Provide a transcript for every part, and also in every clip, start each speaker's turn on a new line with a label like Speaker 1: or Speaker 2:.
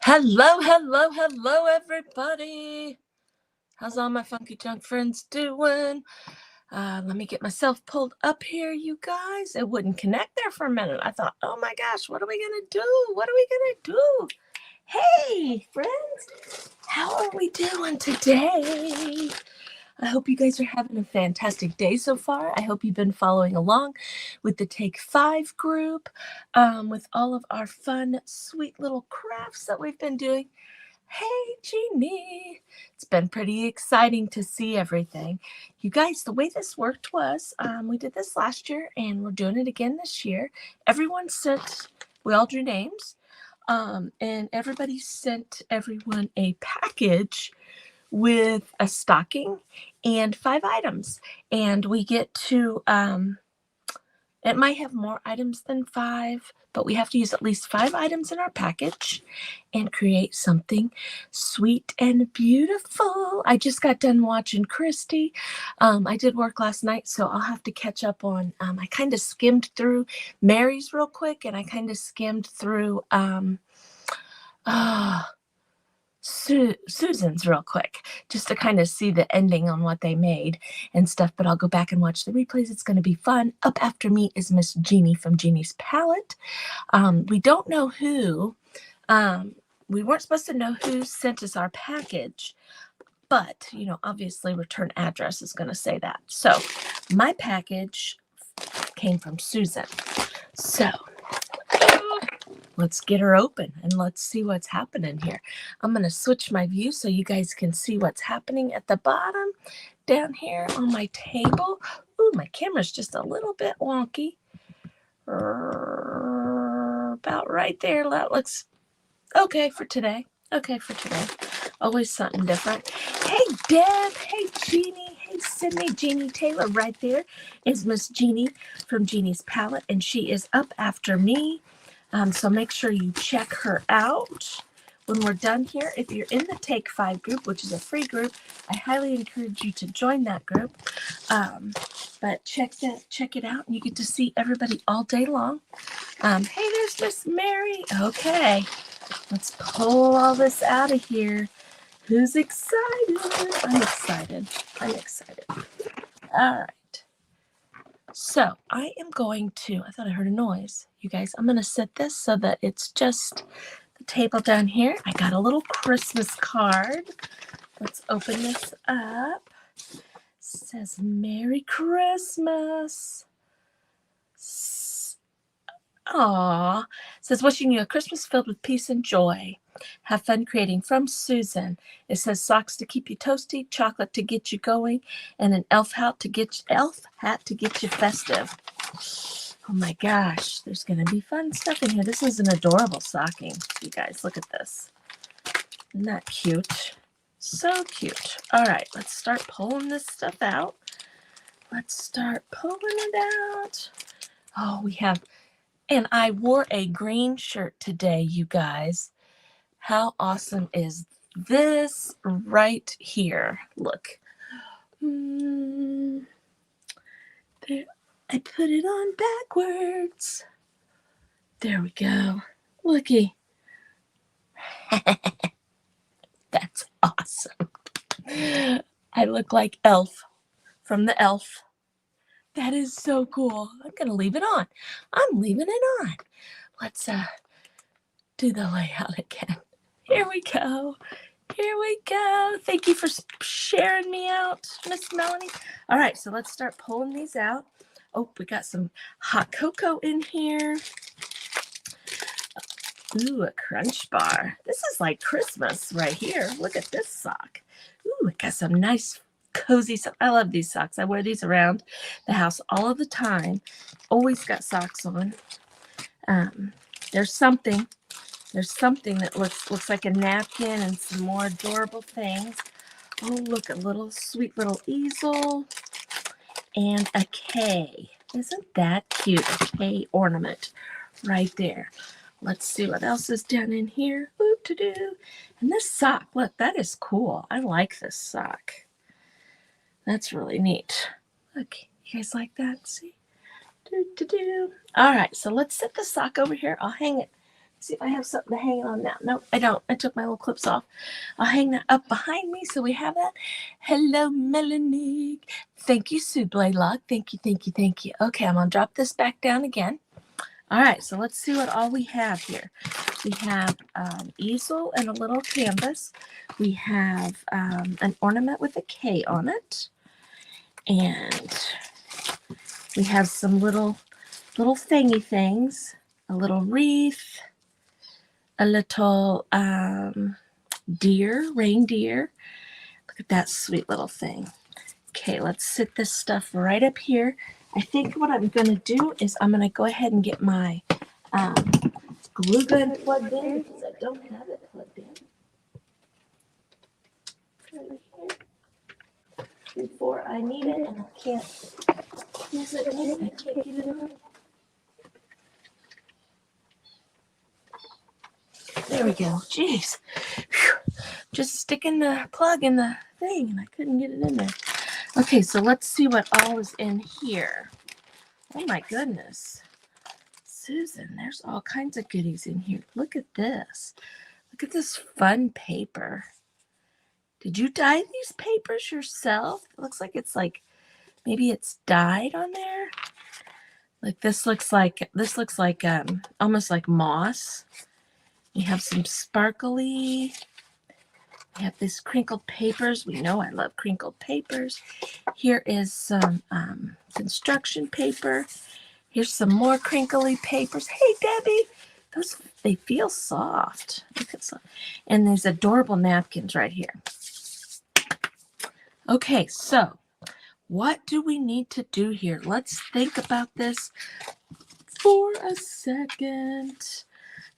Speaker 1: Hello, hello, hello, everybody. How's all my funky junk friends doing? Let me get myself pulled up here, you guys. It wouldn't connect there for a minute. I thought, oh my gosh, what are we going to do? What are we going to do? Hey, friends, how are we doing today? I hope you guys are having a fantastic day so far. I hope you've been following along with the Take 5 group, with all of our fun, sweet little crafts that we've been doing. Hey, Jeanie. It's been pretty exciting to see everything. You guys, the way this worked was we did this last year and we're doing it again this year. Everyone sent, we all drew names, and everybody sent everyone a package with a stocking and 5 items. And we get to, it might have more items than 5, but we have to use at least 5 items in our package and create something sweet and beautiful. I just got done watching Christy. I did work last night, so I'll have to catch up on, I kind of skimmed through Mary's real quick, and I kind of skimmed through, Susan's real quick, just to kind of see the ending on what they made and stuff, but I'll go back and watch the replays. It's going to be fun. Up after me is Miss Jeanie from Jeanie's Palette. We don't know who, we weren't supposed to know who sent us our package, but, you know, obviously return address is going to say that. So my package came from Susan. So let's get her open and let's see what's happening here. I'm going to switch my view so you guys can see what's happening at the bottom down here on my table. Ooh, my camera's just a little bit wonky. About right there. That looks okay for today. Okay for today. Always something different. Hey, Deb. Hey, Jeanie. Hey, Sydney. Jeanie Taylor right there is Miss Jeanie from Jeanie's Palette, and she is up after me. So make sure you check her out when we're done here. If you're in the Take 5 group, which is a free group, I highly encourage you to join that group. But check it out, and you get to see everybody all day long. Hey, there's Miss Mary. Okay, let's pull all this out of here. Who's excited? I'm excited. All right. So I am going to, I thought I heard a noise. You guys, I'm going to set this so that it's just the table down here. I got a little Christmas card. Let's open this up. It says Merry Christmas. Aww. It says wishing you a Christmas filled with peace and joy. Have fun creating, from Susan. It says socks to keep you toasty, chocolate to get you going, and an elf hat to get you festive. Oh my gosh, there's gonna be fun stuff in here. This is an adorable stocking. You guys, look at this. Isn't that cute? So cute. All right, let's start pulling this stuff out. Let's start pulling it out. Oh, we have, and I wore a green shirt today, you guys. How awesome is this right here? Look. There, I put it on backwards. There we go. Looky. That's awesome. I look like Elf from the Elf. That is so cool. I'm going to leave it on. I'm leaving it on. Let's do the layout again. Here we go. Here we go. Thank you for sharing me out, Miss Melanie. All right, so let's start pulling these out. Oh, we got some hot cocoa in here. Ooh, a crunch bar. This is like Christmas right here. Look at this sock. Ooh, it got some nice cozy socks. I love these socks. I wear these around the house all of the time. Always got socks on. There's something that looks like a napkin and some more adorable things. Oh, look, a little sweet little easel and a K. Isn't that cute? A K ornament right there. Let's see what else is down in here. Oop-to-doo. And this sock, look, that is cool. I like this sock. That's really neat. Look, you guys like that? See? Do-do-do. All right, so let's set the sock over here. I'll hang it See if I have something to hang on now. Nope, I don't. I took my little clips off. I'll hang that up behind me so we have that. Hello, Melanie. Thank you, Sue Blaylock. Thank you, thank you, thank you. Okay, I'm going to drop this back down again. All right, so let's see what all we have here. We have easel and a little canvas. We have an ornament with a K on it. And we have some little thingy things. A little wreath. A little reindeer. Look at that sweet little thing. Okay, let's sit this stuff right up here. I think what I'm going to do is I'm going to go ahead and get my glue gun plugged in because I don't have it plugged in. Over here. Before I need it, and I can't use it. I can't get it in. There we go. Jeez. Whew. Just sticking the plug in the thing, and I couldn't get it in there. Okay, so let's see what all is in here. Oh my goodness. Susan, there's all kinds of goodies in here. Look at this. Look at this fun paper. Did you dye these papers yourself? It looks like maybe it's dyed on there. Like this looks like almost like moss. You have some sparkly. We have these crinkled papers. We know I love crinkled papers. Here is some construction paper. Here's some more crinkly papers. Hey, Debbie. They feel soft. Look at soft. And there's adorable napkins right here. Okay, so what do we need to do here? Let's think about this for a second.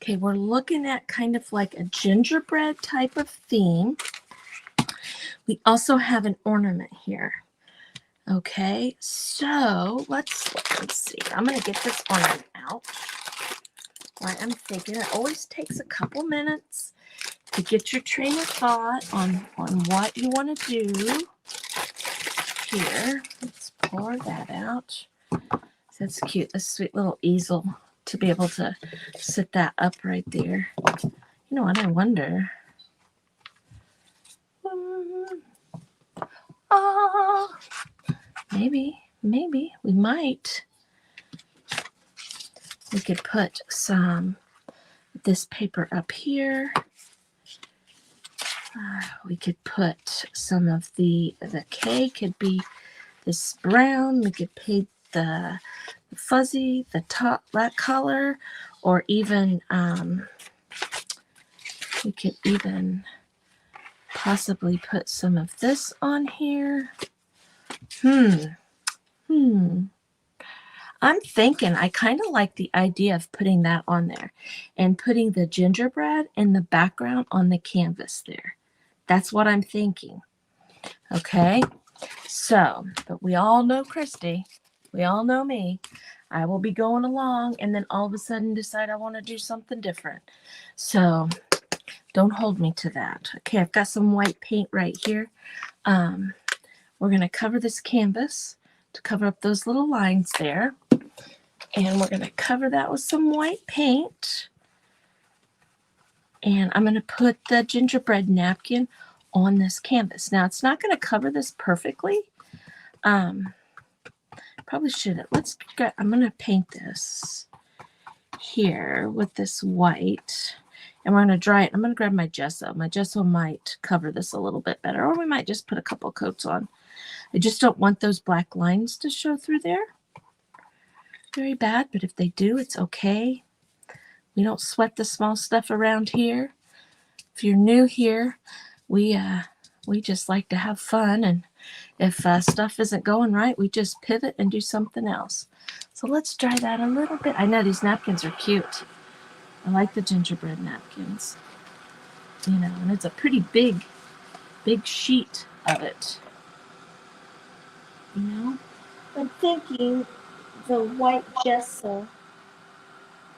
Speaker 1: Okay, we're looking at kind of like a gingerbread type of theme. We also have an ornament here. Okay, so let's see. I'm going to get this ornament out. Right, I'm thinking it always takes a couple minutes to get your train of thought on what you want to do. Here, let's pour that out. That's cute. This sweet little easel to be able to sit that up right there. You know what? I wonder. Maybe we might. We could put some this paper up here. We could put some of the K could be this brown. We could paint the fuzzy, the top, that color, or even we could even possibly put some of this on here. I'm thinking I kind of like the idea of putting that on there and putting the gingerbread in the background on the canvas there. That's what I'm thinking. Okay. So, but we all know Christy. We all know me. I will be going along and then all of a sudden decide I want to do something different. So don't hold me to that. Okay, I've got some white paint right here. We're going to cover this canvas to cover up those little lines there. And we're going to cover that with some white paint. And I'm going to put the gingerbread napkin on this canvas. Now, it's not going to cover this perfectly. Probably should. I'm going to paint this here with this white. And we're going to dry it. I'm going to grab my gesso. My gesso might cover this a little bit better. Or we might just put a couple coats on. I just don't want those black lines to show through there. Very bad, but if they do, it's okay. We don't sweat the small stuff around here. If you're new here, we just like to have fun, and if stuff isn't going right, we just pivot and do something else. So let's dry that a little bit. I know these napkins are cute. I like the gingerbread napkins. You know, and it's a pretty big sheet of it. You know, I'm thinking the white gesso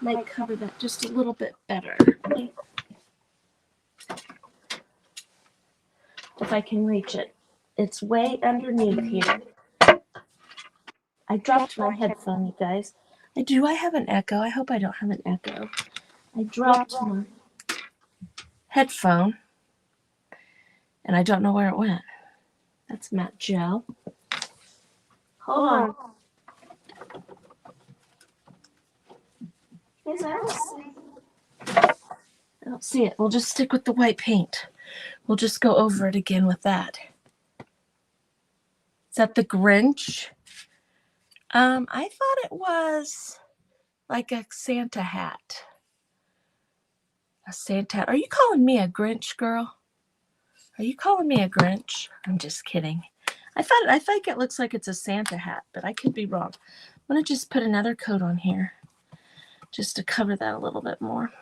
Speaker 1: might cover that just a little bit better. If I can reach it. It's way underneath here. I dropped my headphone, you guys. I have an echo. I hope I don't have an echo. I dropped my headphone, and I don't know where it went. That's matte gel. Hold on. Guys, I don't see it. We'll just stick with the white paint. We'll just go over it again with that. Is that the Grinch? I thought it was like a Santa hat. A Santa hat. Are you calling me a Grinch, girl? Are you calling me a Grinch? I'm just kidding. I think it looks like it's a Santa hat, but I could be wrong. I'm going to just put another coat on here just to cover that a little bit more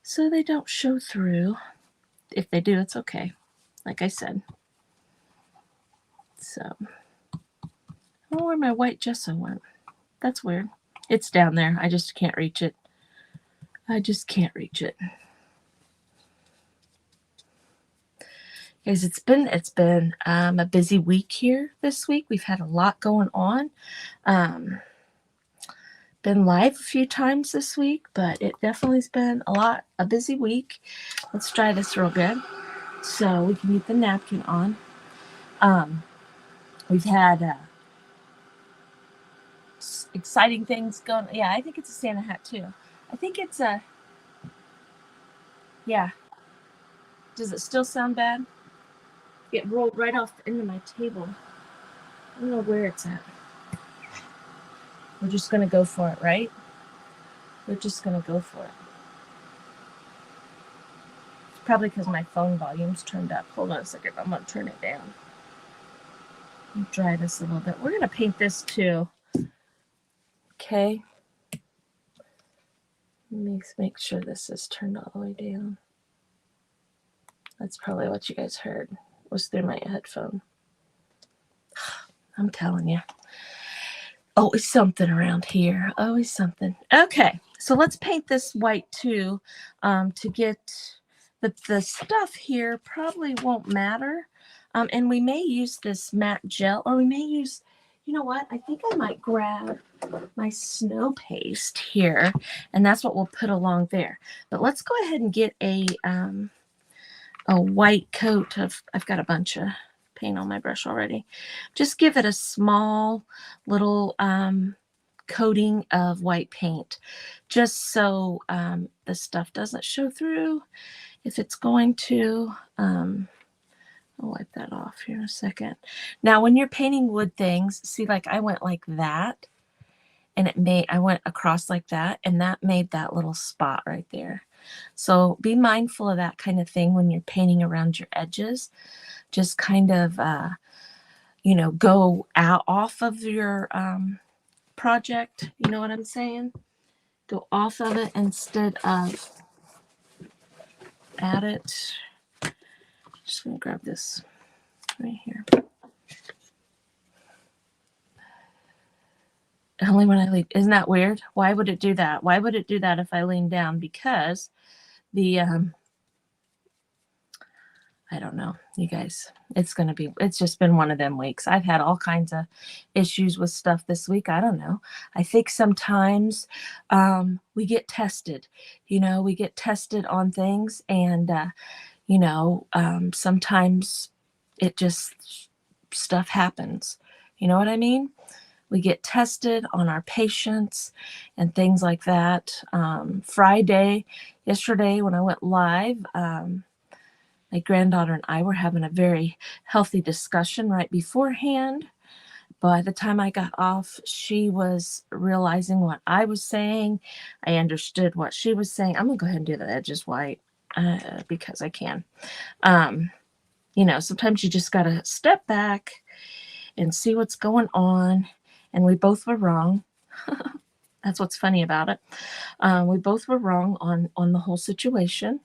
Speaker 1: so they don't show through. If they do, it's okay. Like I said. So, I don't know where my white gesso went. That's weird. It's down there. I just can't reach it. I just can't reach it. Guys, it's been a busy week here this week. We've had a lot going on. Been live a few times this week, but it definitely has been a busy week. Let's try this real good so we can get the napkin on. We've had exciting things going. Yeah, I think it's a Santa hat too. I think it's a, yeah. Does it still sound bad? It rolled right off into my table. I don't know where it's at. We're just going to go for it, right? We're just going to go for it. It's probably because my phone volume's turned up. Hold on a second. I'm going to turn it down. Dry this a little bit. We're going to paint this too. Okay. Let me make sure this is turned all the way down. That's probably what you guys heard. Was through my headphone. I'm telling you. Always something around here. Always something. Okay, so let's paint this white too to get the stuff here probably won't matter. And we may use this matte gel, or we may use, you know what? I think I might grab my snow paste here, and that's what we'll put along there. But let's go ahead and get a white coat of, I've got a bunch of paint on my brush already. Just give it a small little coating of white paint, just so the stuff doesn't show through. If it's going to, I'll wipe that off here in a second. Now, when you're painting wood things, see, like I went like that, and I went across like that, and that made that little spot right there. So be mindful of that kind of thing when you're painting around your edges. Just kind of, go out off of your project. You know what I'm saying? Go off of it instead of at it. Just going to grab this right here. Only when I lean. Isn't that weird? Why would it do that? Why would it do that if I lean down? Because the I don't know, you guys. It's just been one of them weeks. I've had all kinds of issues with stuff this week. I don't know. I think sometimes we get tested. We get tested on things, and sometimes it just stuff happens. You know what I mean? We get tested on our patience and things like that. Yesterday when I went live, my granddaughter and I were having a very healthy discussion right beforehand. By the time I got off, she was realizing what I was saying. I understood what she was saying. I'm going to go ahead and do the edges white because I can. Sometimes you just got to step back and see what's going on. And we both were wrong. That's what's funny about it. We both were wrong on the whole situation.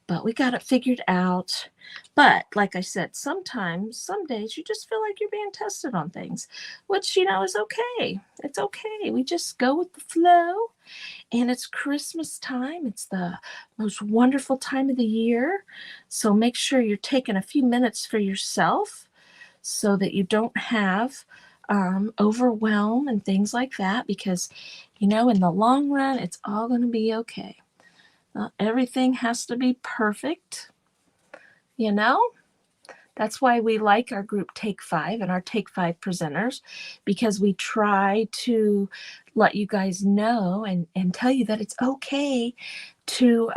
Speaker 1: But we got it figured out. But like I said, some days you just feel like you're being tested on things, which, is okay. It's okay. We just go with the flow. And it's Christmas time. It's the most wonderful time of the year. So make sure you're taking a few minutes for yourself so that you don't have overwhelm and things like that. Because You know, in the long run, it's all going to be okay. Not everything has to be perfect, you know? That's why we like our group Take 5 and our Take 5 presenters, because we try to let you guys know and tell you that it's okay to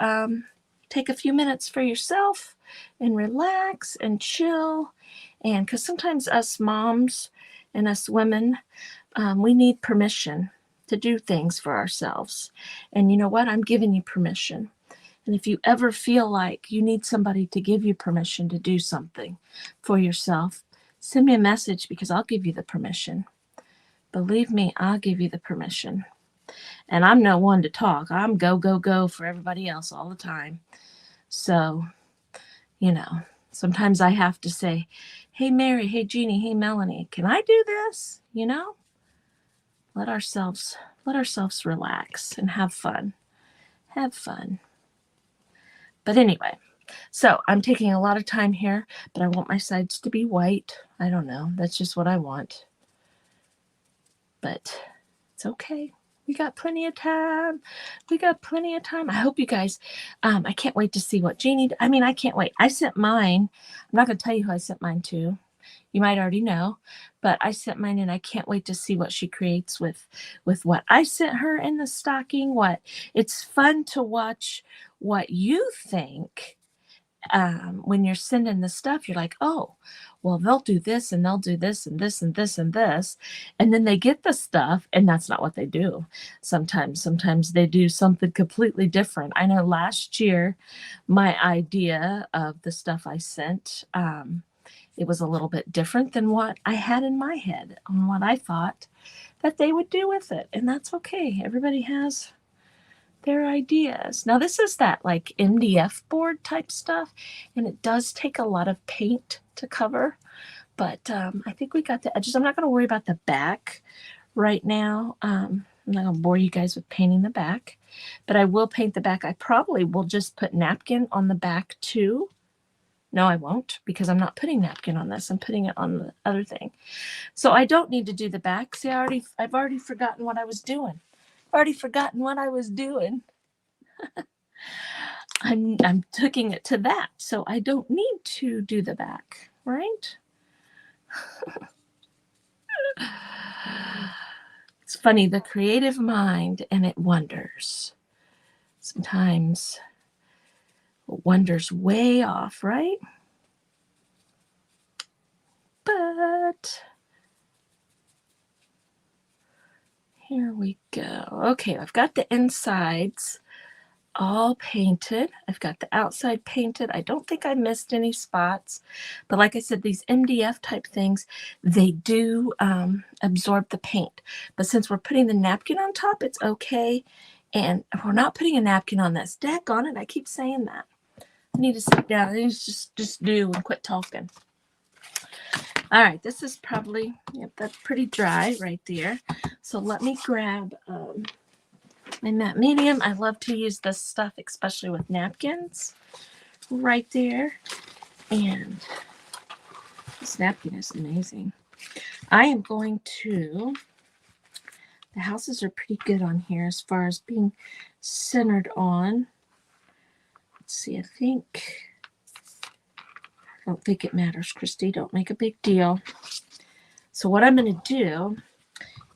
Speaker 1: take a few minutes for yourself and relax and chill. And because sometimes us moms and us women, we need permission to do things for ourselves. And you know what? I'm giving you permission. And if you ever feel like you need somebody to give you permission to do something for yourself, send me a message because I'll give you the permission. Believe me, I'll give you the permission. And I'm no one to talk. I'm go, go, go for everybody else all the time. So, you know, sometimes I have to say, hey, Mary, hey, Jeanie, hey, Melanie, can I do this? You know, let ourselves relax and have fun. Have fun. But anyway, so I'm taking a lot of time here, but I want my sides to be white. I don't know. That's just what I want. But it's okay. We got plenty of time. We got plenty of time. I hope you guys, I can't wait to see what Jeanie, I can't wait. I sent mine. I'm not going to tell you who I sent mine to. You might already know, but I sent mine and I can't wait to see what she creates with what I sent her in the stocking. It's fun to watch what you think when you're sending the stuff. You're like, oh, well, they'll do this and they'll do this and this and this and this. And then they get the stuff and that's not what they do. Sometimes they do something completely different. I know last year, my idea of the stuff I sent, it was a little bit different than what I had in my head on what I thought that they would do with it. And that's okay. Everybody has their ideas. Now, this is that like MDF board type stuff, and it does take a lot of paint to cover. But I think we got the edges. I'm not going to worry about the back right now. I'm not going to bore you guys with painting the back, but I will paint the back. I probably will just put napkin on the back too. No, I won't, because I'm not putting napkin on this. I'm putting it on the other thing. So I don't need to do the back. See, I've already forgotten what I was doing. I'm taking it to that. So I don't need to do the back, right? It's funny, the creative mind, and it wonders. Sometimes it wanders way off, right? But here we go. Okay, I've got the insides all painted. I've got the outside painted. I don't think I missed any spots. But like I said, these MDF type things, they do absorb the paint. But since we're putting the napkin on top, it's okay. And we're not putting a napkin on this. Daggone it, I keep saying that. I need to sit down. I need to just do and quit talking. All right, this is probably, yep, that's pretty dry right there. So let me grab my matte medium. I love to use this stuff, especially with napkins right there. And this napkin is amazing. I am going to, the houses are pretty good on here as far as being centered on. Let's see, I don't think it matters, Christy. Don't make a big deal. So what I'm going to do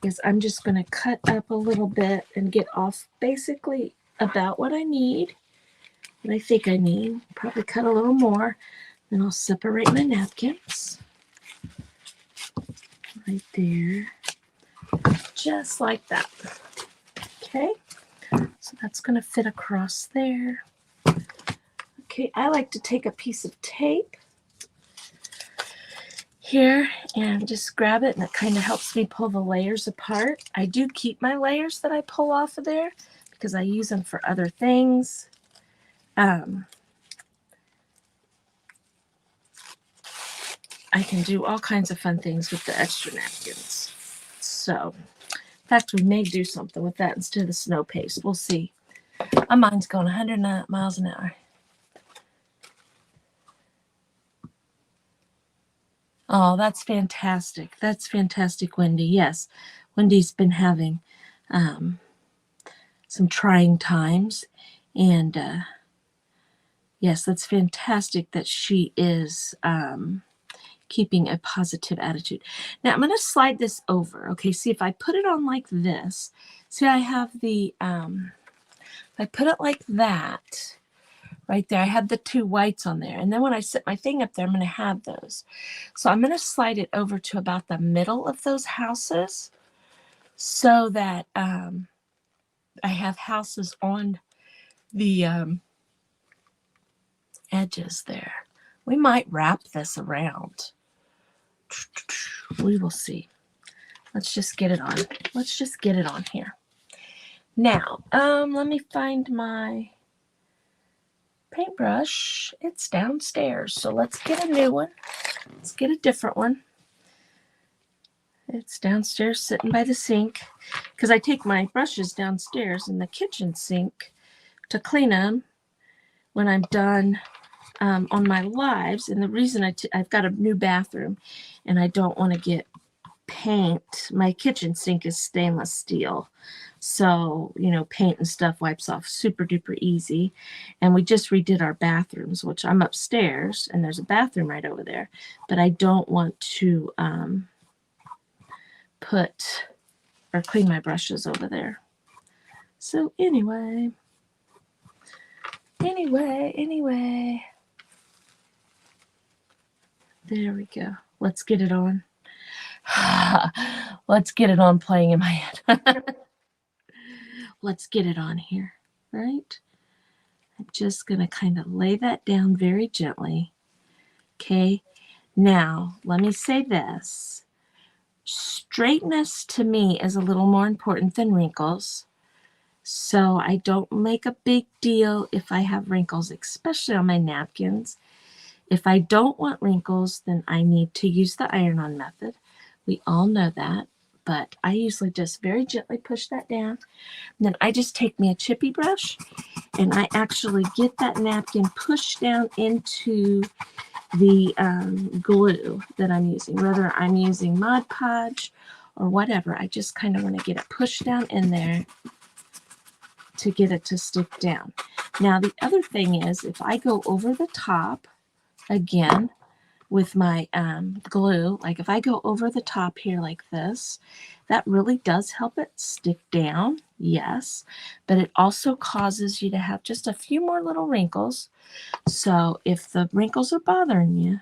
Speaker 1: is I'm just going to cut up a little bit and get off basically about what I need. What I think I need. Probably cut a little more. Then I'll separate my napkins. Right there. Just like that. Okay. So that's going to fit across there. Okay, I like to take a piece of tape here and just grab it, and it kind of helps me pull the layers apart. I do keep my layers that I pull off of there because I use them for other things. I can do all kinds of fun things with the extra napkins. So, in fact, we may do something with that instead of the snow paste. We'll see. My mind's going 100 miles an hour. Oh, that's fantastic. That's fantastic, Wendy. Yes, Wendy's been having some trying times. And yes, that's fantastic that she is keeping a positive attitude. Now I'm going to slide this over. Okay, see if I put it on like this. See, I have the, if I put it like that, right there, I have the two whites on there. And then when I sit my thing up there, I'm going to have those. So I'm going to slide it over to about the middle of those houses so that I have houses on the edges there. We might wrap this around. We will see. Let's just get it on. Let's just get it on here. Now, let me find my paintbrush. It's downstairs, so let's get a new one. Let's get a different one. It's downstairs sitting by the sink because I take my brushes downstairs in the kitchen sink to clean them when I'm done on my lives. And the reason I've got a new bathroom and I don't want to get paint. My kitchen sink is stainless steel. So, you know, paint and stuff wipes off super duper easy. And we just redid our bathrooms, which I'm upstairs and there's a bathroom right over there. But I don't want to put or clean my brushes over there. So anyway. There we go. Let's get it on. Let's get it on playing in my head. Let's get it on here, right? I'm just going to kind of lay that down very gently. Okay. Now, let me say this. Straightness to me is a little more important than wrinkles. So I don't make a big deal if I have wrinkles, especially on my napkins. If I don't want wrinkles, then I need to use the iron-on method. We all know that, but I usually just very gently push that down. And then I just take me a chippy brush and I actually get that napkin pushed down into the glue that I'm using, whether I'm using Mod Podge or whatever. I just kind of want to get it pushed down in there to get it to stick down. Now, the other thing is if I go over the top again with my glue, like if I go over the top here like this, that really does help it stick down, yes, but it also causes you to have just a few more little wrinkles. So if the wrinkles are bothering you,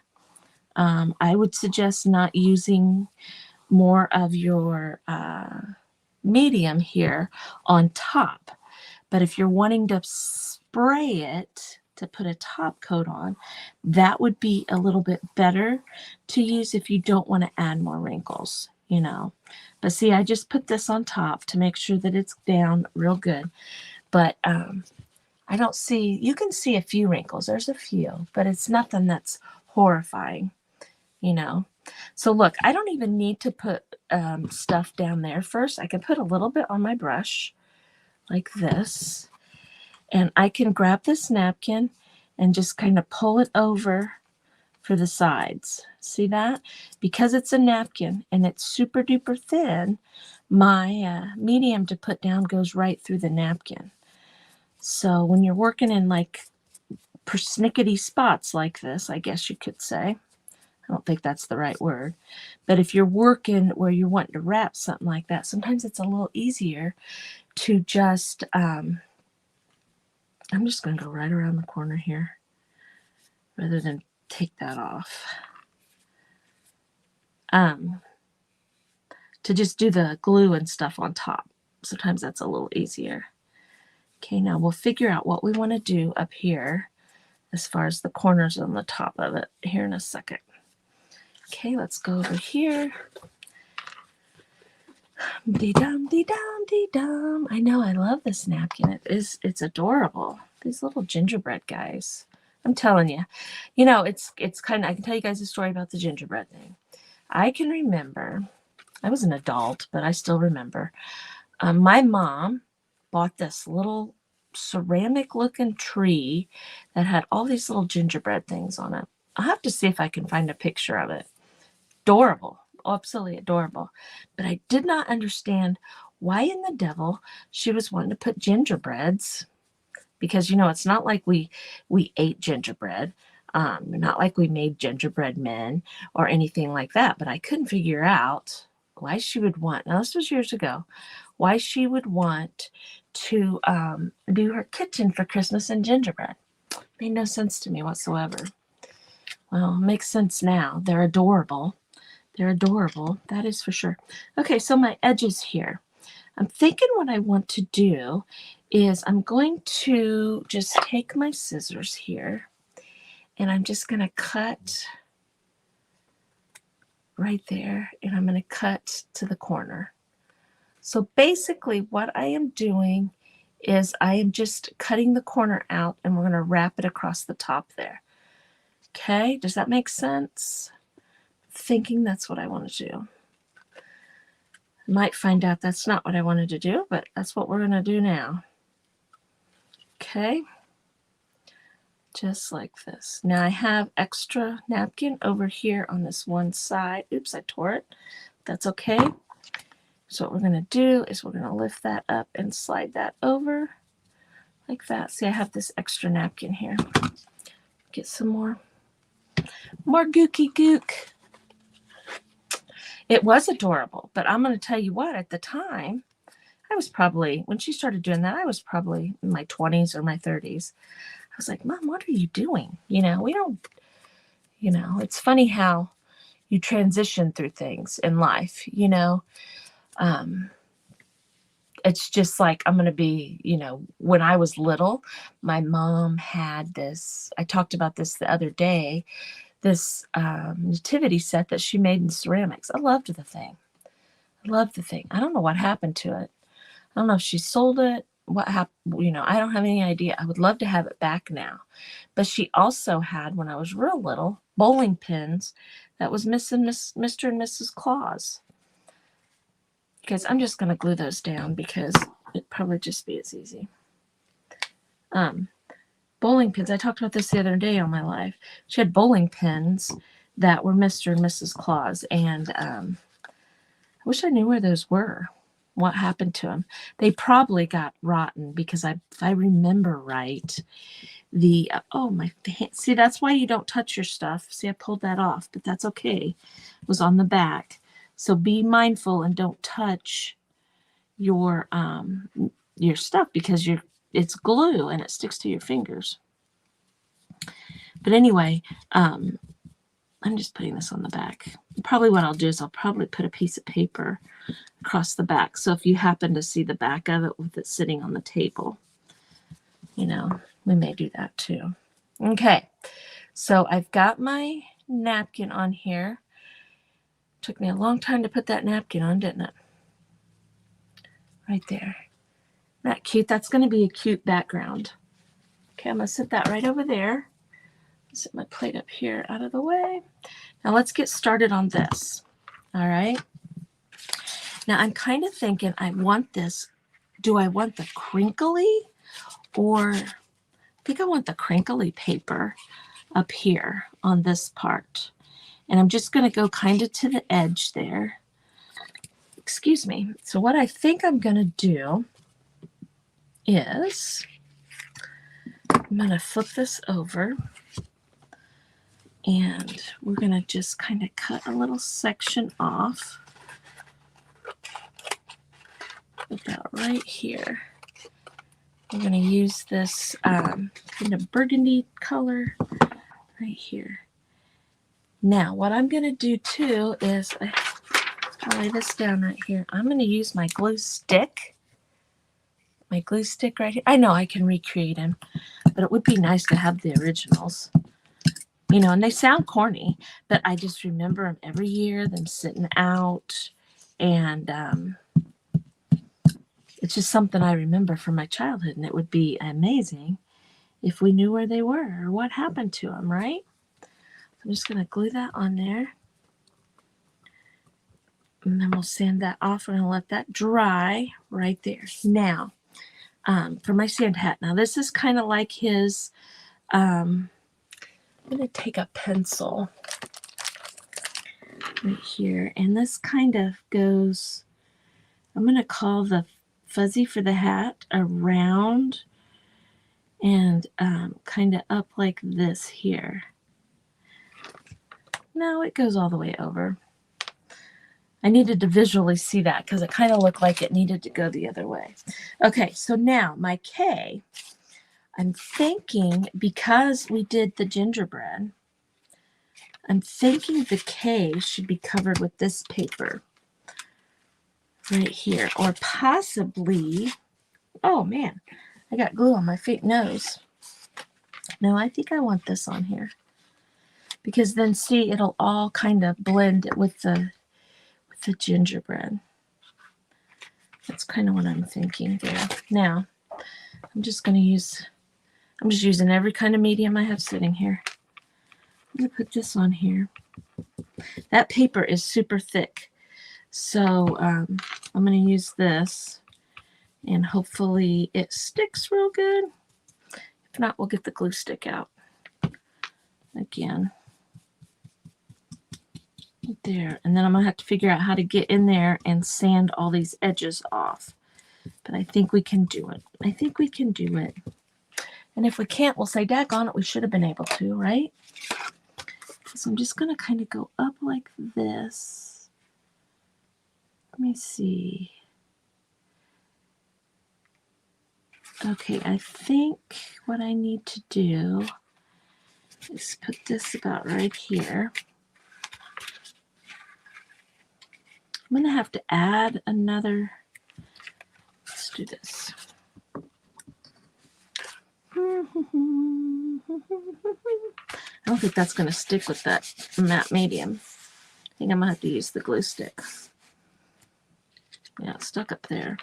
Speaker 1: I would suggest not using more of your medium here on top. But if you're wanting to spray it to put a top coat on, that would be a little bit better to use if you don't want to add more wrinkles, you know. But see, I just put this on top to make sure that it's down real good. But I don't see, you can see a few wrinkles. There's a few, but it's nothing that's horrifying, you know. So look, I don't even need to put stuff down there. First, I can put a little bit on my brush like this. And I can grab this napkin and just kind of pull it over for the sides. See that? Because it's a napkin and it's super duper thin, my medium to put down goes right through the napkin. So when you're working in like persnickety spots like this, I guess you could say, I don't think that's the right word, but if you're working where you're wanting to wrap something like that, sometimes it's a little easier to just, I'm just going to go right around the corner here rather than take that off. To just do the glue and stuff on top. Sometimes that's a little easier. Okay, now we'll figure out what we want to do up here as far as the corners on the top of it here in a second. Okay, let's go over here. Dee-dum, dee-dum, dee-dum. I know, I love this napkin. It's adorable. These little gingerbread guys. I'm telling you. You know, it's kind of, I can tell you guys a story about the gingerbread thing. I can remember, I was an adult, but I still remember, my mom bought this little ceramic looking tree that had all these little gingerbread things on it. I'll have to see if I can find a picture of it. Adorable. Absolutely adorable. But I did not understand why in the devil she was wanting to put gingerbreads, because, you know, it's not like we ate gingerbread. Not like we made gingerbread men or anything like that, but I couldn't figure out why she would want, now this was years ago, why she would want to do her kitchen for Christmas in gingerbread. Made no sense to me whatsoever. Well, it makes sense now. They're adorable. They're adorable, that is for sure. Okay, so my edges here. I'm thinking what I want to do is I'm going to just take my scissors here and I'm just going to cut right there, and I'm going to cut to the corner. So basically what I am doing is I am just cutting the corner out, and we're going to wrap it across the top there. Okay, does that make sense? Thinking that's what I want to do. Might find out that's not what I wanted to do, but that's what we're going to do now. Okay, just like this. Now I have extra napkin over here on this one side. Oops, I tore it. That's okay. So what we're going to do is we're going to lift that up and slide that over like that. See, I have this extra napkin here. Get some more gooky gook. It was adorable, but I'm going to tell you what, at the time, I was probably, when she started doing that, I was probably in my 20s or my 30s. I was like, Mom, what are you doing? You know, we don't, you know, it's funny how you transition through things in life, you know. It's just like, I'm going to be, you know, when I was little, my mom had this, I talked about this the other day, this nativity set that she made in ceramics. I loved the thing. I loved the thing. I don't know what happened to it. I don't know if she sold it. What happened? You know, I don't have any idea. I would love to have it back now. But she also had, when I was real little, bowling pins that was missing Mr. and Mrs. Claus. Because I'm just going to glue those down because it'd probably just be as easy. Bowling pins. I talked about this the other day on my live. She had bowling pins that were Mr. and Mrs. Claus, and I wish I knew where those were. What happened to them? They probably got rotten because if I remember right, the oh my hand. See, that's why you don't touch your stuff. See, I pulled that off, but that's okay. It was on the back, so be mindful and don't touch your stuff because it's glue and it sticks to your fingers. But anyway, I'm just putting this on the back. Probably what I'll do is I'll probably put a piece of paper across the back. So if you happen to see the back of it with it sitting on the table, you know, we may do that too. Okay, so I've got my napkin on here. Took me a long time to put that napkin on, didn't it? Right there. Isn't that cute? That's going to be a cute background. Okay, I'm going to set that right over there. Set my plate up here out of the way. Now let's get started on this. All right. Now I'm kind of thinking I want this. Do I want the crinkly, or I think I want the crinkly paper up here on this part. And I'm just going to go kind of to the edge there. Excuse me. So what I think I'm going to do is I'm going to flip this over. And we're going to just kind of cut a little section off. About right here. We're going to use this kind of burgundy color right here. Now, what I'm going to do too is, I'll lay this down right here. I'm going to use my glue stick. My glue stick right here. I know I can recreate them, but it would be nice to have the originals. You know, and they sound corny, but I just remember them every year, them sitting out, and it's just something I remember from my childhood, and it would be amazing if we knew where they were or what happened to them, right? I'm just going to glue that on there, and then we'll sand that off. We're going to let that dry right there. Now, for my sand hat, now this is kind of like his, I'm going to take a pencil right here, and this kind of goes I'm going to call the fuzzy for the hat around and kind of up like this here. No, it goes all the way over. I needed to visually see that because it kind of looked like it needed to go the other way. Okay, so now my K, I'm thinking because we did the gingerbread, I'm thinking the K should be covered with this paper right here, or possibly, oh man, I got glue on my fake nose. No, I think I want this on here because then see, it'll all kind of blend with the gingerbread. That's kind of what I'm thinking there. Now, I'm just using every kind of medium I have sitting here. I'm going to put this on here. That paper is super thick, so I'm going to use this, and hopefully it sticks real good. If not, we'll get the glue stick out again. Right there. And then I'm going to have to figure out how to get in there and sand all these edges off. But I think we can do it. I think we can do it. And if we can't, we'll say, daggone it, we should have been able to, right? So I'm just going to kind of go up like this. Let me see. Okay, I think what I need to do is put this about right here. I'm going to have to add another. Let's do this. I don't think that's going to stick with that matte medium. I think I'm going to have to use the glue stick. Yeah, it's stuck up there.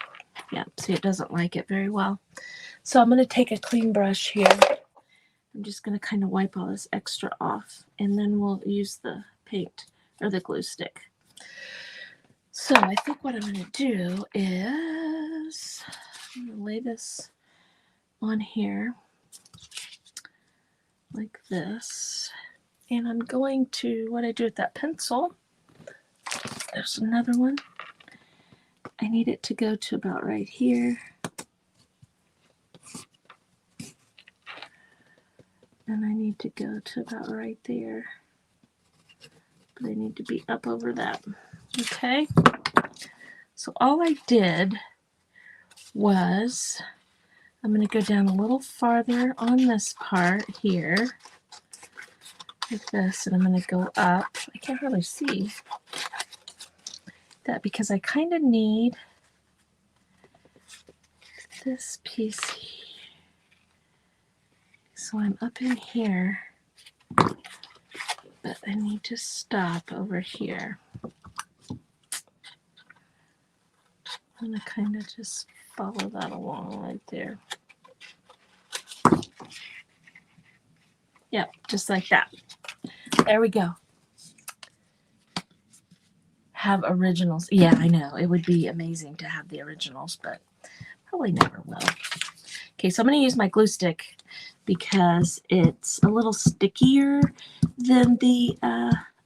Speaker 1: Yeah, see, it doesn't like it very well. So I'm going to take a clean brush here. I'm just going to kind of wipe all this extra off, and then we'll use the paint or the glue stick. So I think what I'm going to do is I'm going to lay this on here like this, and I'm going to, what I do with that pencil, there's another one. I need it to go to about right here. And I need to go to about right there. But I need to be up over that. Okay. So all I did was, I'm going to go down a little farther on this part here. Like this. And I'm going to go up. I can't really see that because I kind of need this piece here. So I'm up in here, but I need to stop over here. I'm going to kind of just follow that along right there. Yep, just like that. There we go. Have originals. Yeah, I know. It would be amazing to have the originals, but probably never will. Okay, so I'm going to use my glue stick because it's a little stickier than the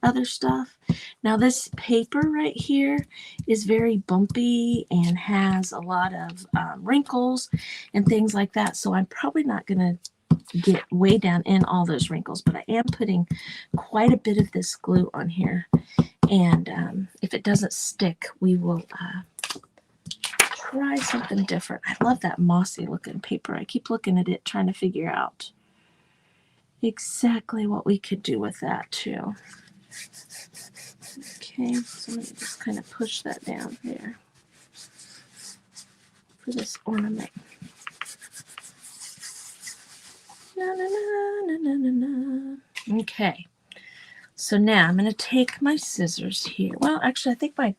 Speaker 1: other stuff. Now this paper right here is very bumpy and has a lot of wrinkles and things like that. So I'm probably not going to get way down in all those wrinkles, but I am putting quite a bit of this glue on here. And if it doesn't stick, we will try something different. I love that mossy looking paper. I keep looking at it trying to figure out exactly what we could do with that too. Okay, so let me just kind of push that down there for this ornament. Na, na, na, na, na, na. Okay, so now I'm going to take my scissors here. Well, actually, I think my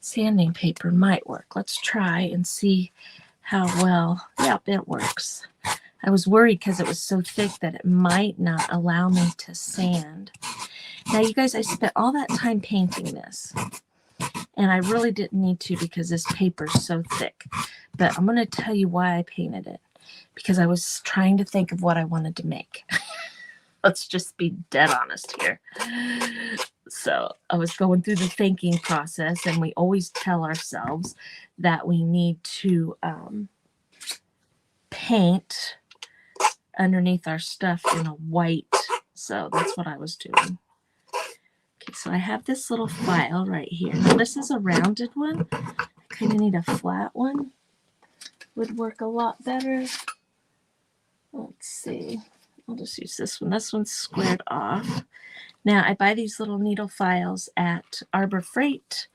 Speaker 1: sanding paper might work. Let's try and see how well. Yep, it works. I was worried because it was so thick that it might not allow me to sand. Now, you guys, I spent all that time painting this, and I really didn't need to because this paper is so thick. But I'm going to tell you why I painted it, because I was trying to think of what I wanted to make. Let's just be dead honest here. So I was going through the thinking process, and we always tell ourselves that we need to paint underneath our stuff in a white. So that's what I was doing. Okay, so I have this little file right here. Now this is a rounded one. I kind of need a flat one. Would work a lot better. Let's see. I'll just use this one. This one's squared off. Now I buy these little needle files at Arbor Freight,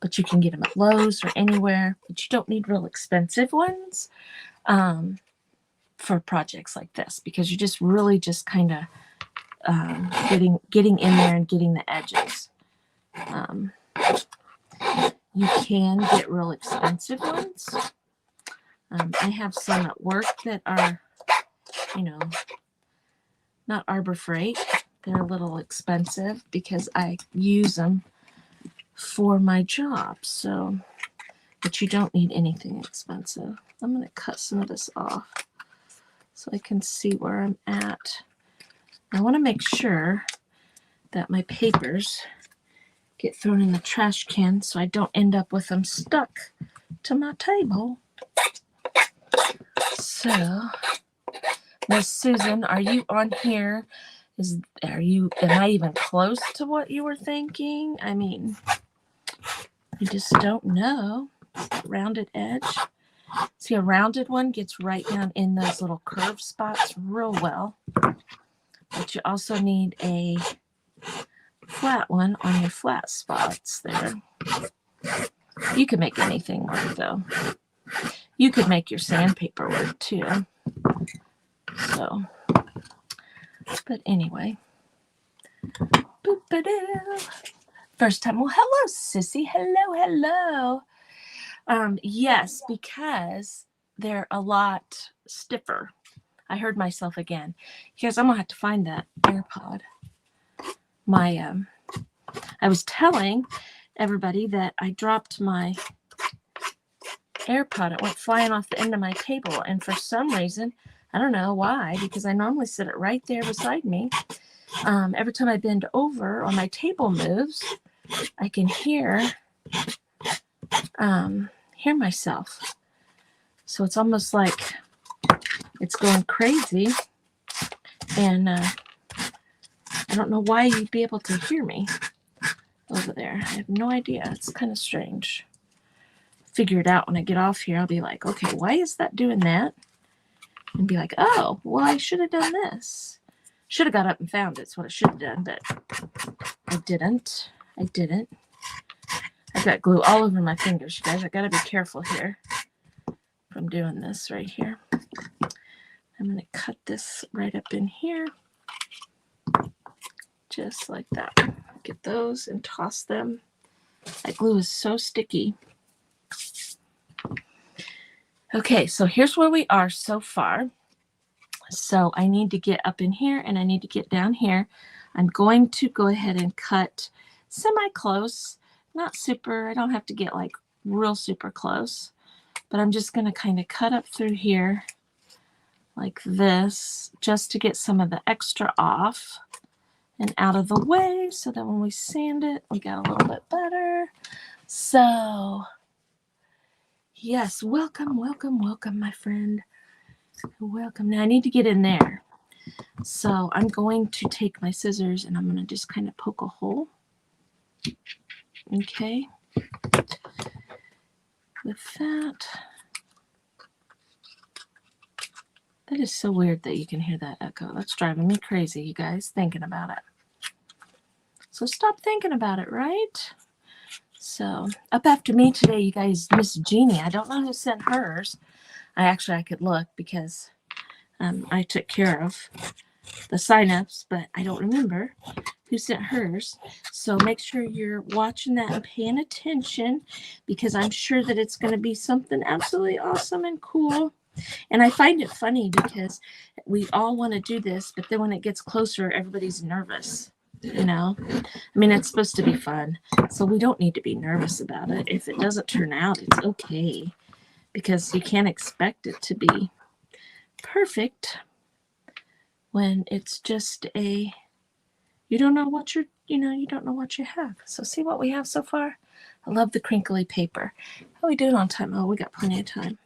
Speaker 1: but you can get them at Lowe's or anywhere. But you don't need real expensive ones for projects like this, because you just really just kind of getting in there and getting the edges. You can get real expensive ones. I have some at work that are, not Arbor Freight. They're a little expensive because I use them for my job. So, but you don't need anything expensive. I'm going to cut some of this off so I can see where I'm at. I want to make sure that my papers get thrown in the trash can so I don't end up with them stuck to my table. So, Miss Susan, are you on here? Am I even close to what you were thinking? I mean, you just don't know. Rounded edge. See, a rounded one gets right down in those little curved spots real well. But you also need a flat one on your flat spots there. You can make anything work, though. You could make your sandpaper work, too. So, but anyway. First time. Well, hello, sissy. Hello. Yes, because they're a lot stiffer. I heard myself again. Because I'm going to have to find that AirPod. I was telling everybody that I dropped my AirPod. It went flying off the end of my table. And for some reason, I don't know why, because I normally set it right there beside me. Every time I bend over or my table moves, I can hear myself. So it's almost like it's going crazy. And I don't know why you'd be able to hear me over there. I have no idea. It's kind of strange. Figure it out when I get off here. I'll be like, okay, why is that doing that? And be like, oh, well, I should have done this. Should have got up and found it. It's what I should have done, but I didn't. I've got glue all over my fingers, you guys. I got to be careful here from doing this right here. I'm going to cut this right up in here. Just like that. Get those and toss them. That glue is so sticky. Okay, so here's where we are so far. So I need to get up in here and I need to get down here. I'm going to go ahead and cut semi-close. Not super. I don't have to get like real super close. But I'm just going to kind of cut up through here like this just to get some of the extra off and out of the way so that when we sand it, we got a little bit better. So, yes, welcome, my friend. Welcome. Now I need to get in there. So I'm going to take my scissors and I'm going to just kind of poke a hole. Okay. With that. That is so weird that you can hear that echo. That's driving me crazy, you guys, thinking about it. So stop thinking about it, right? So up after me today, you guys, Miss Jeanie. I don't know who sent hers. I could look because I took care of the signups, but I don't remember who sent hers. So make sure you're watching that and paying attention because I'm sure that it's going to be something absolutely awesome and cool. And I find it funny because we all want to do this, but then when it gets closer, everybody's nervous. You know, I mean, it's supposed to be fun. So we don't need to be nervous about it. If it doesn't turn out, it's okay because you can't expect it to be perfect when it's just you don't know what you don't know what you have. So see what we have so far? I love the crinkly paper. How are we doing on time? Oh, we got plenty of time.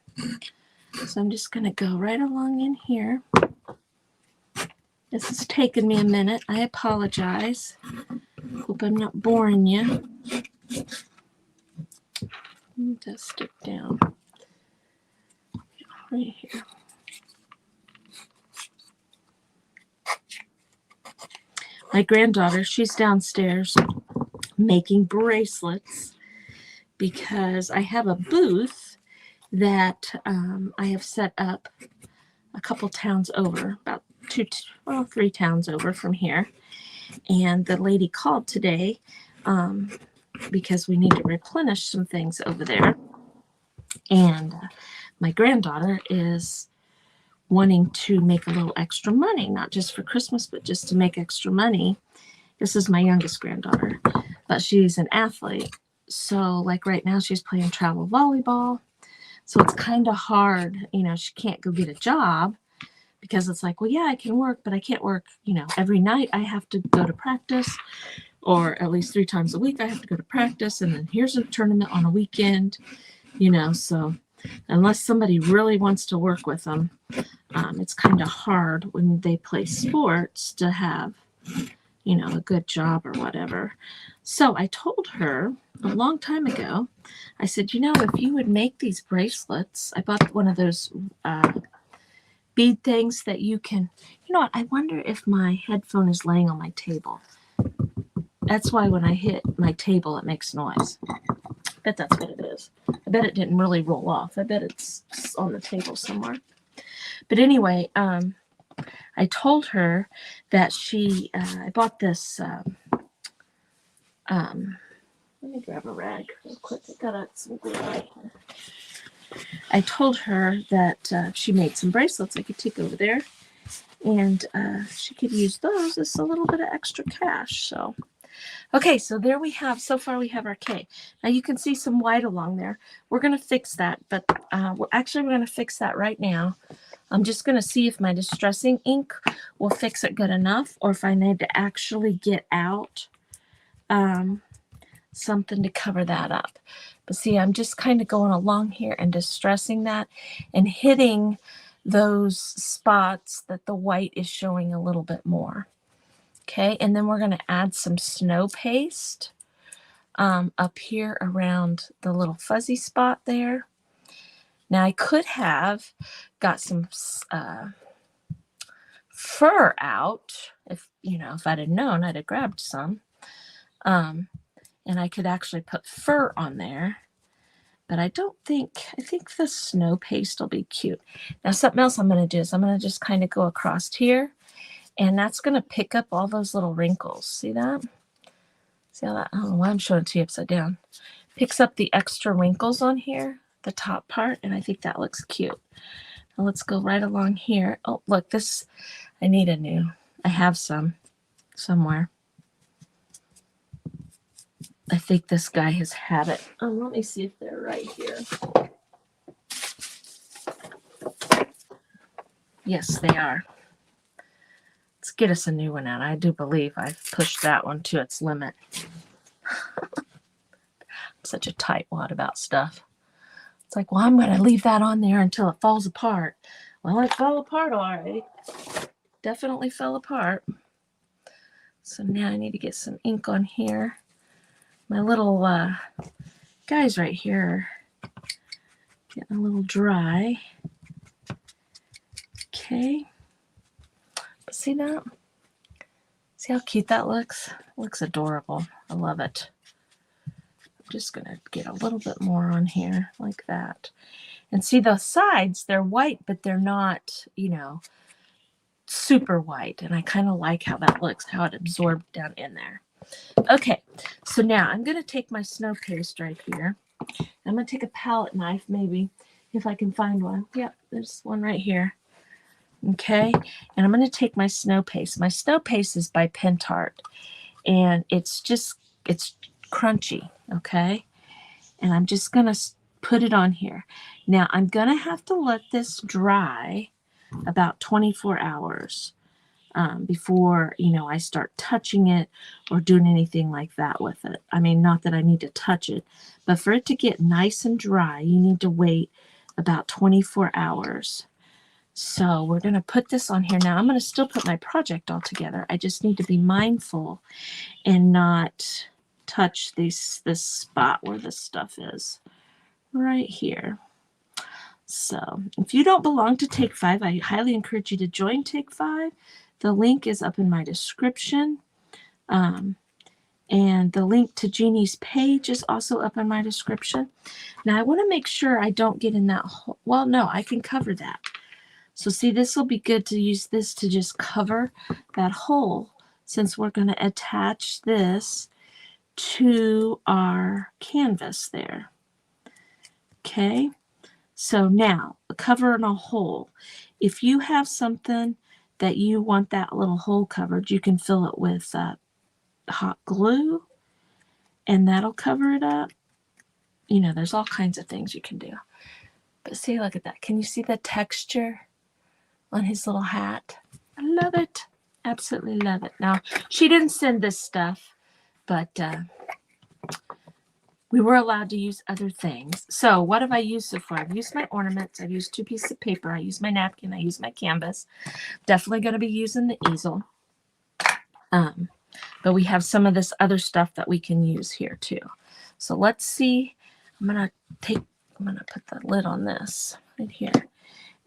Speaker 1: So I'm just going to go right along in here. This has taken me a minute. I apologize. Hope I'm not boring you. Just stick down right here. My granddaughter, she's downstairs making bracelets because I have a booth that I have set up a couple towns over, about 3 towns over from here. And the lady called today because we need to replenish some things over there. And my granddaughter is wanting to make a little extra money, not just for Christmas, but just to make extra money. This is my youngest granddaughter, but she's an athlete. So like right now she's playing travel volleyball. So it's kind of hard, she can't go get a job because it's like, well, yeah, I can work, but I can't work, every night I have to go to practice, or at least 3 times a week I have to go to practice. And then here's a tournament on a weekend, so unless somebody really wants to work with them, it's kind of hard when they play sports to have, a good job or whatever. So I told her a long time ago, I said, if you would make these bracelets, I bought one of those bead things that you can, what? I wonder if my headphone is laying on my table. That's why when I hit my table, it makes noise. I bet that's what it is. I bet it didn't really roll off. I bet it's on the table somewhere. But anyway, I told her that I bought this, let me grab a rag real quick. I got some glue right here. I told her that if she made some bracelets I could take over there, and she could use those as a little bit of extra cash. So, okay, so there we have, so far we have our K. Now you can see some white along there. We're going to fix that, but we're going to fix that right now. I'm just going to see if my distressing ink will fix it good enough, or if I need to actually get out something to cover that up. But see, I'm just kind of going along here and distressing that and hitting those spots that the white is showing a little bit more. Okay, and then we're going to add some snow paste up here around the little fuzzy spot there. Now I could have got some fur out. If I'd have known, I'd have grabbed some. And I could actually put fur on there. But I think the snow paste will be cute. Now something else I'm going to do is I'm going to just kind of go across here. And that's going to pick up all those little wrinkles. See that? See how that? I don't know why I'm showing it to you upside down. Picks up the extra wrinkles on here, the top part, and I think that looks cute. Now let's go right along here. Oh, look, this, I need a new. I have some somewhere. I think this guy has had it. Let me see if they're right here. Yes, they are. Let's get us a new one out. I do believe I've pushed that one to its limit. I'm such a tightwad about stuff. It's like, well, I'm going to leave that on there until it falls apart. Well, it fell apart already. Definitely fell apart. So now I need to get some ink on here. My little guys right here are getting a little dry. Okay. See that? See how cute that looks? It looks adorable. I love it. I'm just going to get a little bit more on here like that. And see the sides, they're white, but they're not, super white. And I kind of like how that looks, how it absorbed down in there. Okay, so now I'm going to take my snow paste right here. I'm going to take a palette knife, maybe, if I can find one. Yep, there's one right here. Okay, and I'm going to take my snow paste. My snow paste is by Pentart, and it's crunchy, okay? And I'm just going to put it on here. Now, I'm going to have to let this dry about 24 hours. before, you know, I start touching it or doing anything like that with it. I mean, not that I need to touch it, but for it to get nice and dry, you need to wait about 24 hours. So we're going to put this on here now. I'm going to still put my project all together. I just need to be mindful and not touch this spot where this stuff is right here. So if you don't belong to Take 5, I highly encourage you to join Take 5. The link is up in my description. And the link to Jeannie's page is also up in my description. Now I want to make sure I don't get in that hole. Well, no, I can cover that. So see, this will be good to use this to just cover that hole, since we're going to attach this to our canvas there. Okay, so now covering a hole. If you have something that you want that little hole covered, you can fill it with hot glue, and that'll cover it up. You know, there's all kinds of things you can do. But see, look at that. Can you see the texture on his little hat? I love it. Absolutely love it. Now, she didn't send this stuff, but we were allowed to use other things. So what have I used so far? I've used my ornaments. I've used 2 pieces of paper. I used my napkin. I used my canvas. Definitely going to be using the easel. But we have some of this other stuff that we can use here too. So let's see. I'm going to put the lid on this right here.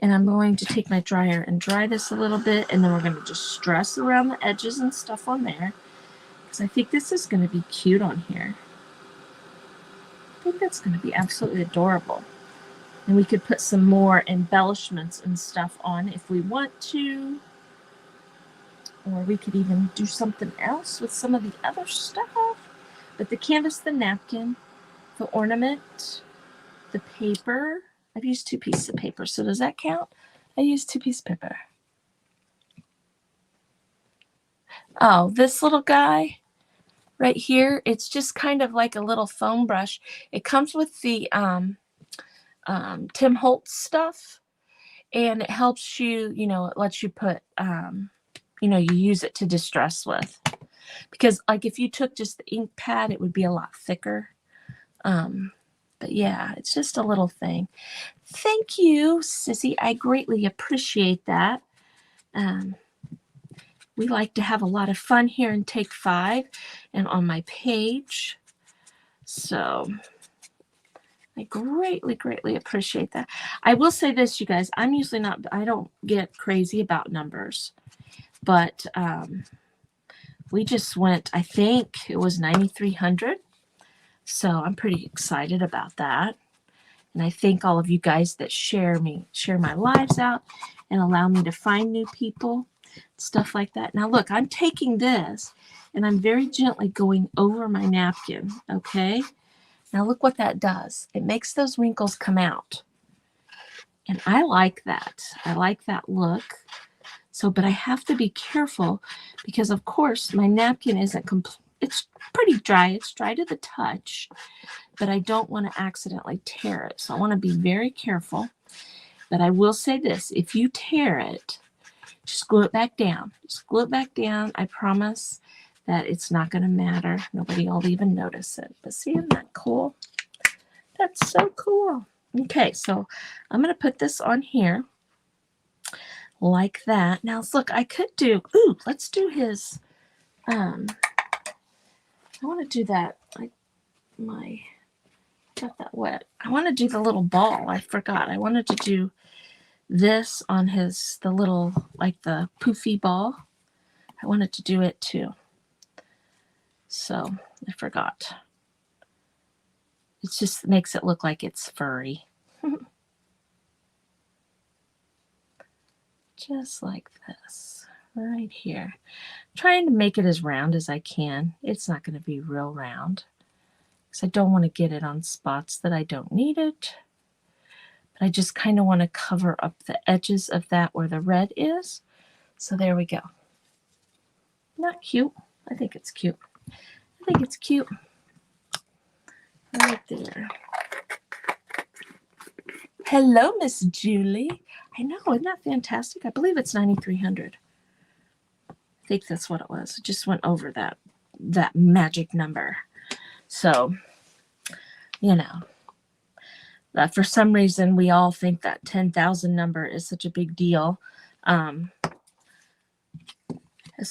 Speaker 1: And I'm going to take my dryer and dry this a little bit. And then we're going to just stress around the edges and stuff on there, because I think this is going to be cute on here. I think that's going to be absolutely adorable. And we could put some more embellishments and stuff on if we want to. Or we could even do something else with some of the other stuff. But the canvas, the napkin, the ornament, the paper. I've used 2 pieces of paper, so does that count? I used 2 pieces of paper. Oh, this little guy right here, it's just kind of like a little foam brush. It comes with the Tim Holtz stuff, and it helps you, you know, it lets you put, you know, you use it to distress with. Because like if you took just the ink pad, it would be a lot thicker. But yeah, it's just a little thing. Thank you, Sissy. I greatly appreciate that. We like to have a lot of fun here in Take 5 and on my page. So I greatly, greatly appreciate that. I will say this, you guys, I'm usually not, I don't get crazy about numbers, but we just went, I think it was 9,300. So I'm pretty excited about that. And I thank all of you guys that share my lives out and allow me to find new people, stuff like that. Now look, I'm taking this and I'm very gently going over my napkin, okay? Now look what that does. It makes those wrinkles come out. And I like that. I like that look. So, but I have to be careful because of course my napkin isn't complete. It's pretty dry. It's dry to the touch, but I don't want to accidentally tear it. So I want to be very careful. But I will say this, if you tear it, just glue it back down. Just glue it back down. I promise that it's not going to matter. Nobody will even notice it. But see, isn't that cool? That's so cool. Okay, so I'm going to put this on here like that. Now, look, I could do, let's do his, I want to do that. Got that wet. I want to do the little ball. I forgot. I wanted to do this on the little, like the poofy ball. I wanted to do it too. So I forgot. It just makes it look like it's furry. Just like this, right here. Trying to make it as round as I can. It's not going to be real round because I don't want to get it on spots that I don't need it. But I just kind of want to cover up the edges of that where the red is. So there we go. Not cute. I think it's cute. I think it's cute. Right there. Hello, Miss Julie. I know, isn't that fantastic? I believe it's 9,300. I think that's what it was. It just went over that magic number. So, you know, that for some reason we all think that 10,000 number is such a big deal, as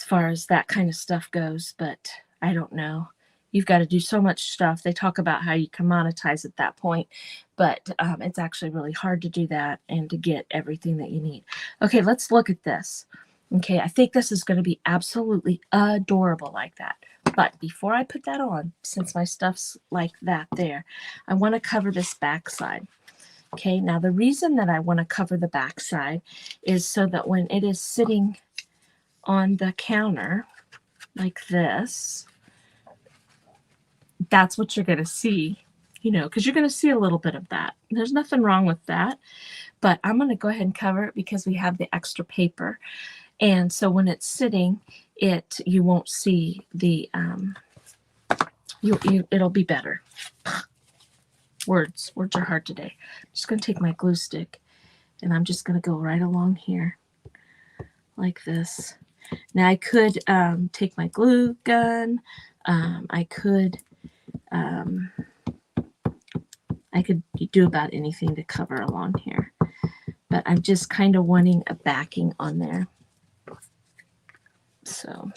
Speaker 1: far as that kind of stuff goes. But I don't know. You've got to do so much stuff. They talk about how you can monetize at that point, but it's actually really hard to do that and to get everything that you need. Okay, let's look at this. Okay, I think this is going to be absolutely adorable like that. But before I put that on, since my stuff's like that there, I want to cover this back side. Okay, now the reason that I want to cover the back side is so that when it is sitting on the counter like this, that's what you're going to see, you know, because you're going to see a little bit of that. There's nothing wrong with that, but I'm going to go ahead and cover it because we have the extra paper. And so when it's sitting, you won't see the, it'll be better. Words are hard today. I'm just going to take my glue stick and I'm just going to go right along here like this. Now I could take my glue gun. I could do about anything to cover along here, but I'm just kind of wanting a backing on there. So,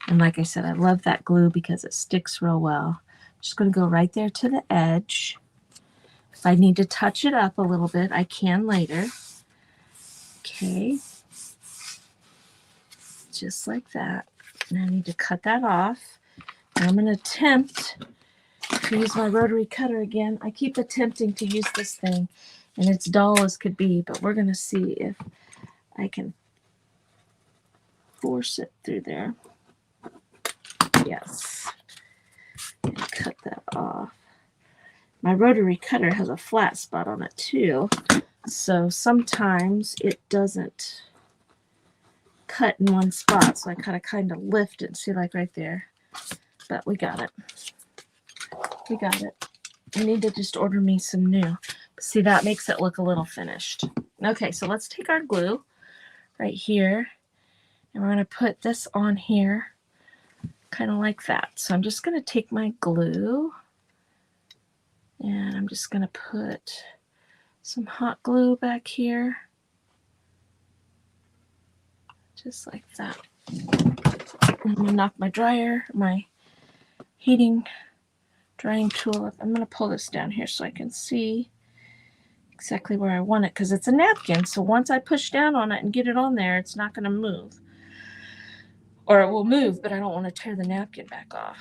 Speaker 1: and like I said, I love that glue because it sticks real well. I'm just going to go right there to the edge. If I need to touch it up a little bit, I can later. Okay. Just like that. And I need to cut that off. And I'm going to attempt to use my rotary cutter again. I keep attempting to use this thing, and it's dull as could be, but we're going to see if I can force it through there. Yes. And cut that off. My rotary cutter has a flat spot on it too, so sometimes it doesn't cut in one spot, so I kind of lift it. See, like right there. But we got it. We got it. I need to just order me some new. See, that makes it look a little finished. Okay, so let's take our glue right here, and we're going to put this on here kind of like that. So I'm just going to take my glue, and I'm just going to put some hot glue back here, just like that. I'm going to knock my heating drying tool up. I'm going to pull this down here so I can see exactly where I want it, because it's a napkin. So once I push down on it and get it on there, it's not going to move. Or it will move, but I don't want to tear the napkin back off.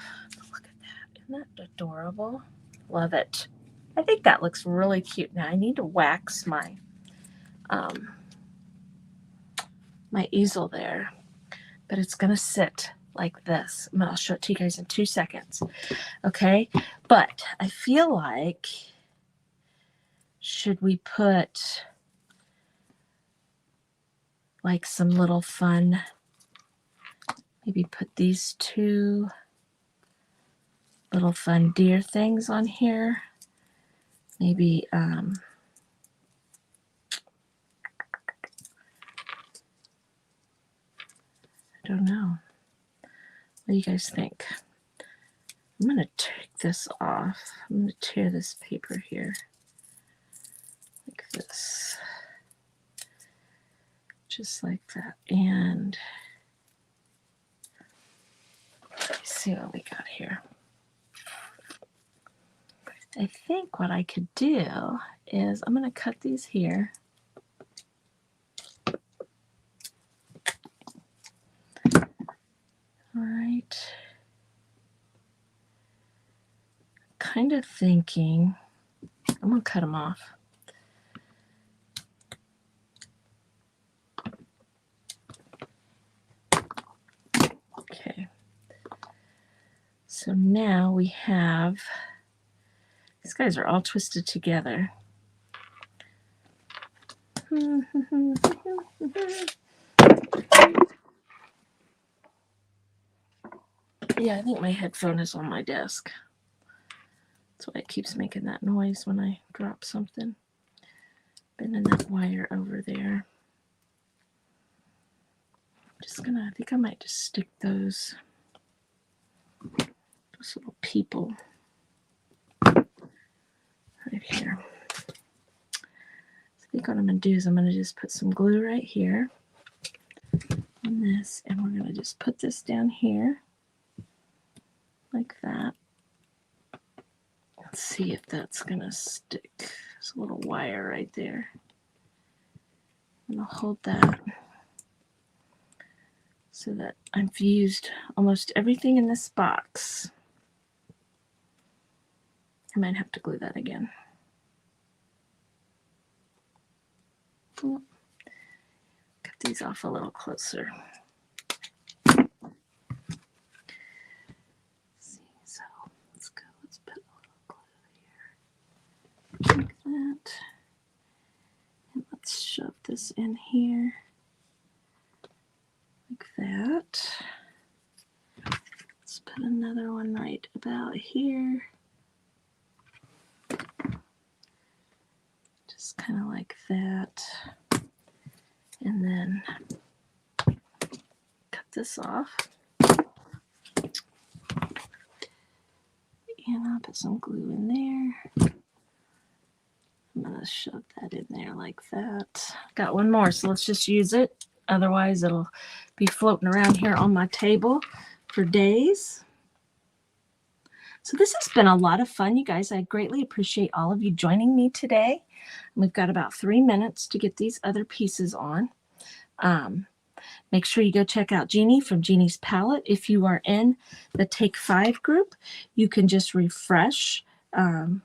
Speaker 1: Look at that. Isn't that adorable? Love it. I think that looks really cute. Now I need to wax my my easel there, but it's going to sit like this. I'll show it to you guys in 2 seconds. Okay, but I feel like, should we put like some little fun, maybe put these two little fun deer things on here? Maybe I don't know. What do you guys think? I'm going to take this off. I'm going to tear this paper here like this. Just like that. And let's see what we got here. I think what I could do is I'm going to cut these here. All right. Kind of thinking I'm going to cut them off. Okay. So now we have, these guys are all twisted together. Yeah, I think my headphone is on my desk. That's why it keeps making that noise when I drop something. Bending that wire over there. I think I might just stick those little people right here. I think what I'm going to do is I'm going to just put some glue right here on this, and we're going to just put this down here like that. Let's see if that's going to stick. There's a little wire right there. I'm going to hold that so that I've used almost everything in this box. I might have to glue that again. Cut these off a little closer. See, so let's go. Let's put a little glue here like that, and let's shove this in here like that. Let's put another one right about here. Just kind of like that. And then cut this off. And I'll put some glue in there. I'm going to shove that in there like that. Got one more, so let's just use it. Otherwise, it'll be floating around here on my table for days. So this has been a lot of fun, you guys. I greatly appreciate all of you joining me today. We've got about 3 minutes to get these other pieces on. Make sure you go check out Jeanie from Jeanie's Palette. If you are in the Take 5 group, you can just refresh, and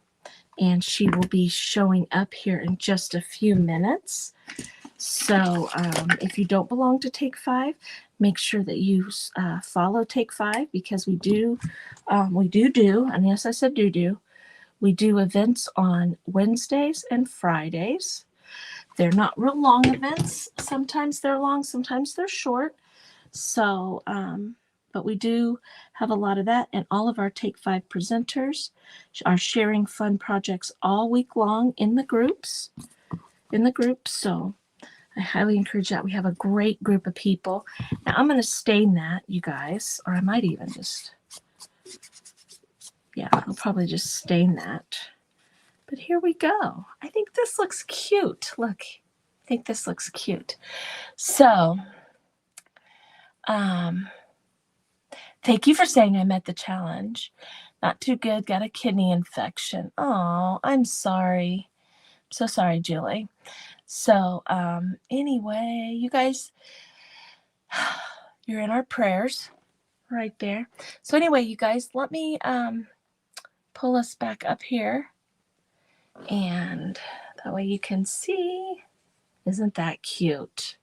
Speaker 1: she will be showing up here in just a few minutes. So if you don't belong to Take 5, make sure that you follow Take 5, because we do, and yes, I said do, we do events on Wednesdays and Fridays. They're not real long events. Sometimes they're long, sometimes they're short. So, but we do have a lot of that. And all of our Take 5 presenters are sharing fun projects all week long in the groups. So I highly encourage that. We have a great group of people. Now I'm going to stain that, you guys, or I might even just, yeah, I'll probably just stain that. But here we go. I think this looks cute. Look, I think this looks cute. So, thank you for saying I met the challenge. Not too good, got a kidney infection. Oh, I'm sorry. I'm so sorry, Julie. So, anyway, you guys, you're in our prayers right there. So anyway, you guys, let me pull us back up here, and that way you can see. Isn't that cute?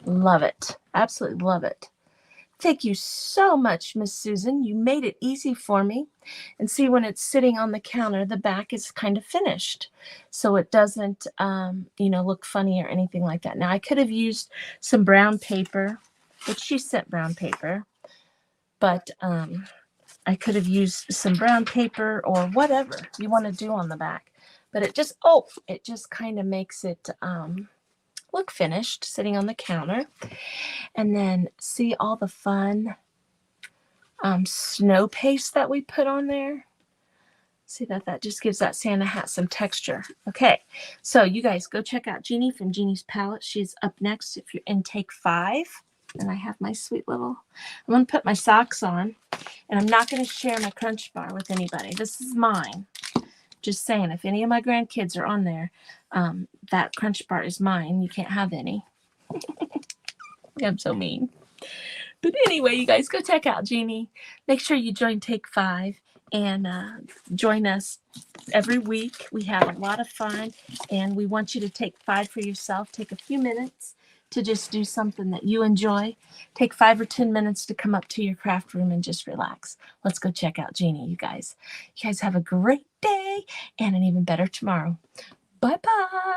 Speaker 1: Love it. Absolutely love it. Thank you so much, Miss Susan. You made it easy for me. And see, when it's sitting on the counter, the back is kind of finished. So it doesn't, look funny or anything like that. Now, I could have used some brown paper, which she sent brown paper. But I could have used some brown paper or whatever you want to do on the back. But it just kind of makes it look finished sitting on the counter. And then see all the fun snow paste that we put on there. See that just gives that Santa hat some texture. Okay, so you guys go check out Jeanie from Jeanie's Palette. She's up next if you're in Take 5. And I have my sweet little, I'm going to put my socks on, and I'm not going to share my Crunch Bar with anybody. This is mine. Just saying, if any of my grandkids are on there, that Crunch Bar is mine. You can't have any. I'm so mean. But anyway, you guys go check out Jeanie. Make sure you join Take 5 and join us every week. We have a lot of fun, and we want you to take 5 for yourself. Take a few minutes to just do something that you enjoy. Take 5 or 10 minutes to come up to your craft room and just relax. Let's go check out Jeanie, you guys. You guys have a great day and an even better tomorrow. Bye-bye.